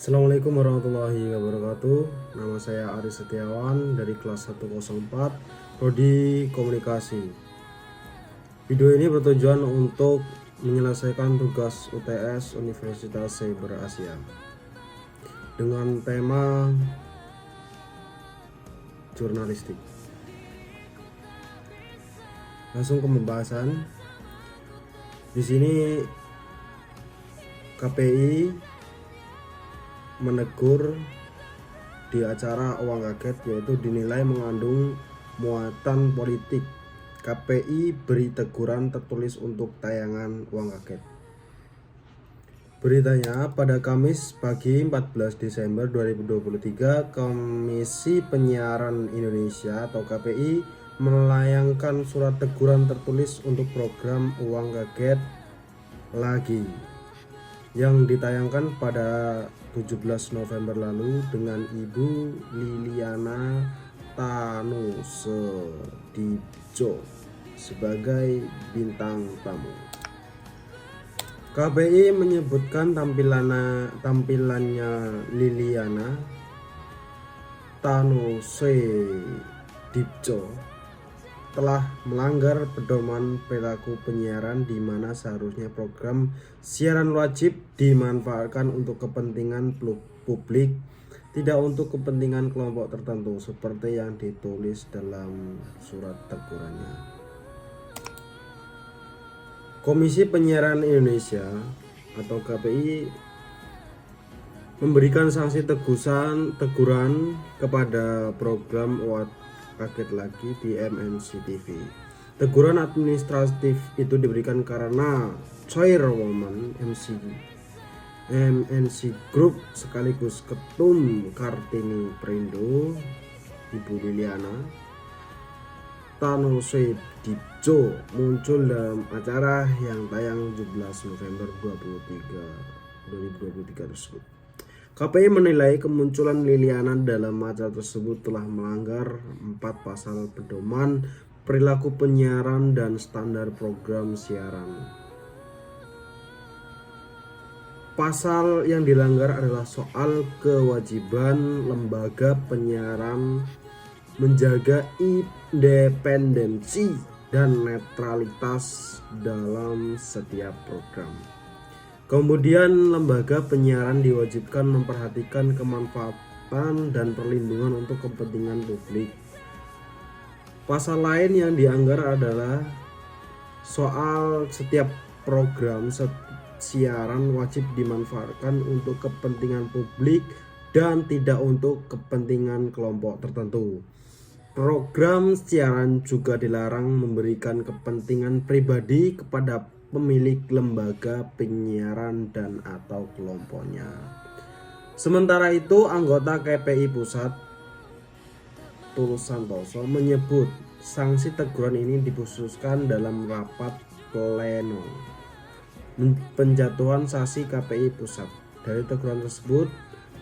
Assalamualaikum warahmatullahi wabarakatuh. Nama saya Aris Setiawan dari kelas 104 Prodi Komunikasi. Video ini bertujuan untuk menyelesaikan tugas UTS Universitas Cyber Asia dengan tema jurnalistik. Langsung ke pembahasan. Di sini KPI menegur di acara Uang Kaget, yaitu dinilai mengandung muatan politik. KPI beri teguran tertulis untuk tayangan Uang Kaget. Beritanya, pada Kamis pagi 14 Desember 2023, Komisi Penyiaran Indonesia atau KPI melayangkan surat teguran tertulis untuk program Uang Kaget lagi yang ditayangkan pada 17 November lalu dengan Ibu Liliana Tanusedibjo sebagai bintang tamu. KPI menyebutkan tampilannya Liliana Tanusedibjo telah melanggar pedoman perilaku penyiaran, di mana seharusnya program siaran wajib dimanfaatkan untuk kepentingan publik, tidak untuk kepentingan kelompok tertentu seperti yang ditulis dalam surat tegurannya. Komisi Penyiaran Indonesia atau KPI memberikan sanksi teguran kepada program Kaget Lagi di MNC TV. Teguran administratif itu diberikan karena Chairwoman MNC Group sekaligus Ketum Kartini Perindo, Ibu Liliana Tanusedibjo muncul dalam acara yang tayang 17 November 2023 tersebut. KPI menilai kemunculan Liliana dalam acara tersebut telah melanggar 4 pasal pedoman perilaku penyiaran dan standar program siaran. Pasal yang dilanggar adalah soal kewajiban lembaga penyiaran menjaga independensi dan netralitas dalam setiap program. Kemudian lembaga penyiaran diwajibkan memperhatikan kemanfaatan dan perlindungan untuk kepentingan publik. Pasal lain yang dianggar adalah soal setiap program siaran wajib dimanfaatkan untuk kepentingan publik dan tidak untuk kepentingan kelompok tertentu. Program siaran juga dilarang memberikan kepentingan pribadi kepada pemilik lembaga penyiaran dan atau kelompoknya. Sementara itu, anggota KPI Pusat Tulus Santoso menyebut sanksi teguran ini dikhususkan dalam rapat pleno penjatuhan sanksi KPI Pusat. Dari teguran tersebut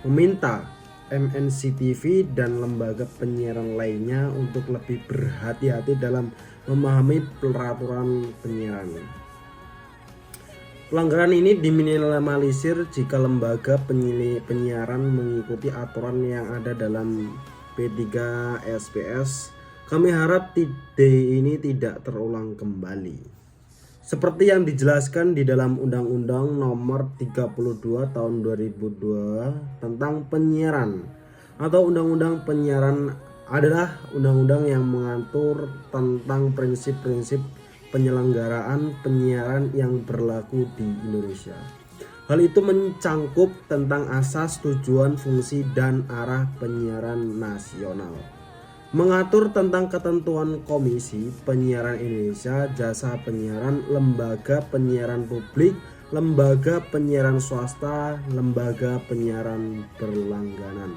meminta MNC TV dan lembaga penyiaran lainnya untuk lebih berhati-hati dalam memahami peraturan penyiaran. Pelanggaran ini diminimalisir jika lembaga penyiaran mengikuti aturan yang ada dalam P3SPS. Kami harap ini tidak terulang kembali. Seperti yang dijelaskan di dalam Undang-Undang Nomor 32 Tahun 2002 tentang penyiaran atau Undang-Undang Penyiaran adalah undang-undang yang mengatur tentang prinsip-prinsip penyelenggaraan penyiaran yang berlaku di Indonesia. Hal itu mencangkup tentang asas, tujuan, fungsi, dan arah penyiaran nasional. Mengatur tentang ketentuan Komisi Penyiaran Indonesia, jasa penyiaran, lembaga penyiaran publik, lembaga penyiaran swasta, lembaga penyiaran berlangganan,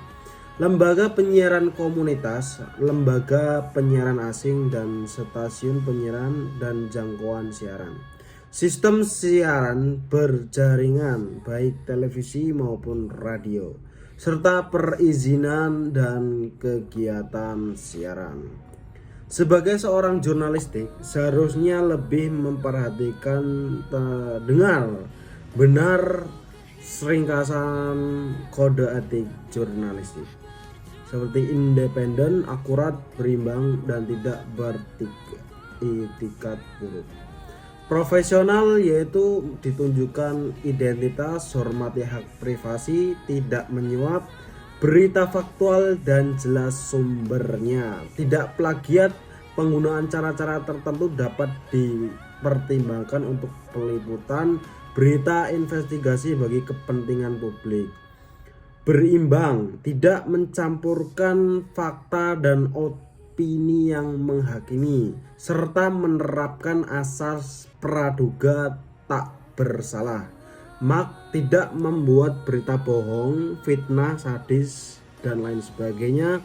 lembaga penyiaran komunitas, lembaga penyiaran asing, dan stasiun penyiaran dan jangkauan siaran. Sistem siaran berjaringan baik televisi maupun radio, serta perizinan dan kegiatan siaran. Sebagai seorang jurnalistik, seharusnya lebih memperhatikan dengar benar Ringkasan kode etik jurnalistik seperti independen, akurat, berimbang, dan tidak beretikat buruk. Profesional yaitu ditunjukkan identitas, hormati hak privasi, tidak menyuap, berita faktual dan jelas sumbernya, tidak plagiat, penggunaan cara-cara tertentu dapat dipertimbangkan untuk peliputan berita investigasi bagi kepentingan publik. Berimbang, tidak mencampurkan fakta dan opini yang menghakimi, serta menerapkan asas praduga tak bersalah. Tidak membuat berita bohong, fitnah, sadis, dan lain sebagainya.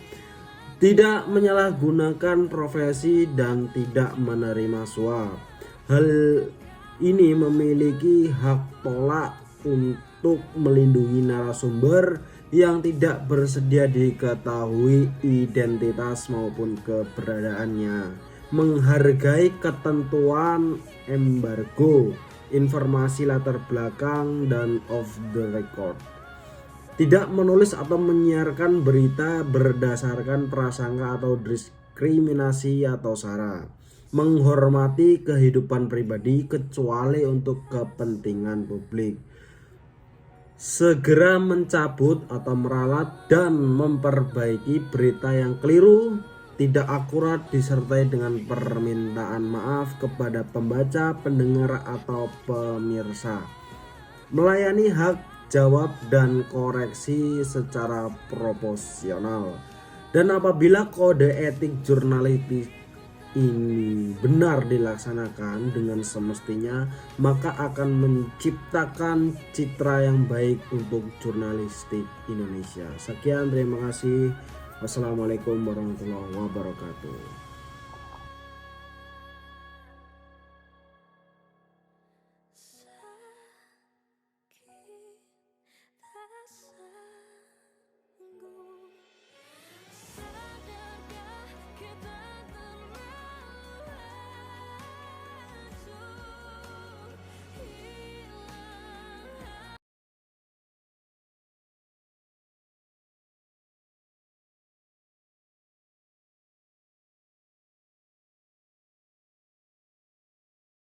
Tidak menyalahgunakan profesi dan tidak menerima suap. Hal ini memiliki hak tolak untuk melindungi narasumber yang tidak bersedia diketahui identitas maupun keberadaannya, menghargai ketentuan embargo, informasi latar belakang dan off the record, tidak menulis atau menyiarkan berita berdasarkan prasangka atau diskriminasi atau sara, menghormati kehidupan pribadi kecuali untuk kepentingan publik, segera mencabut atau meralat dan memperbaiki berita yang keliru, tidak akurat, disertai dengan permintaan maaf kepada pembaca, pendengar, atau pemirsa, melayani hak jawab dan koreksi secara proporsional. Dan apabila kode etik jurnalistik ini benar dilaksanakan dengan semestinya, maka akan menciptakan citra yang baik untuk jurnalistik Indonesia. Sekian, terima kasih. Wassalamualaikum warahmatullahi wabarakatuh.